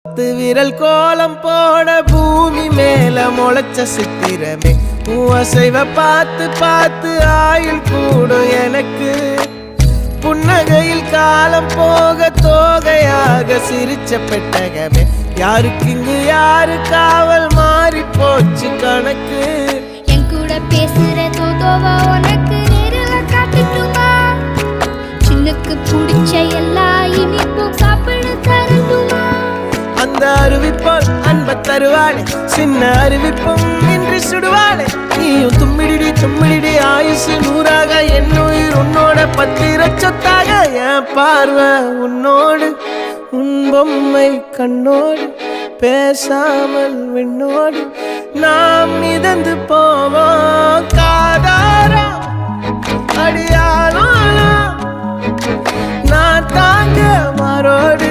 விரல் கோலம் போட பூமி மேல முளைச்ச சித்திரமே அசைவ பார்த்து பார்த்து ஆயுள் கூடும் எனக்கு புன்னகையில் காலம் போக தோகையாக சிரிச்ச பெட்டகமே யாருக்கு இங்கு யாரு காவல் மாறி போச்சு கணக்கு என் கூட பேசுற தோதோவா உனக்கு நேரில் காட்டுட்டுமா சின்னுக்கு பிடிச்ச எல்லா இனிப்பும் சாப்பிட தரட்டுமா அந்த அறிவிப்போல் அன்ப தருவாளே சின்ன அறிவிப்பும் இன்று சுடுவாளே நீயும் தும்மிடி ஆயுசு நூறாக என் உயிர் உன்னோட பத்திர சொத்தாக என் பார்வை உன்னோடு உன் பொம்மை கண்ணோடு பேசாமல் விண்ணோடு நாம் மிதந்து போவோம் காதாரா அடியானோ நான் தாங்க மாறோடு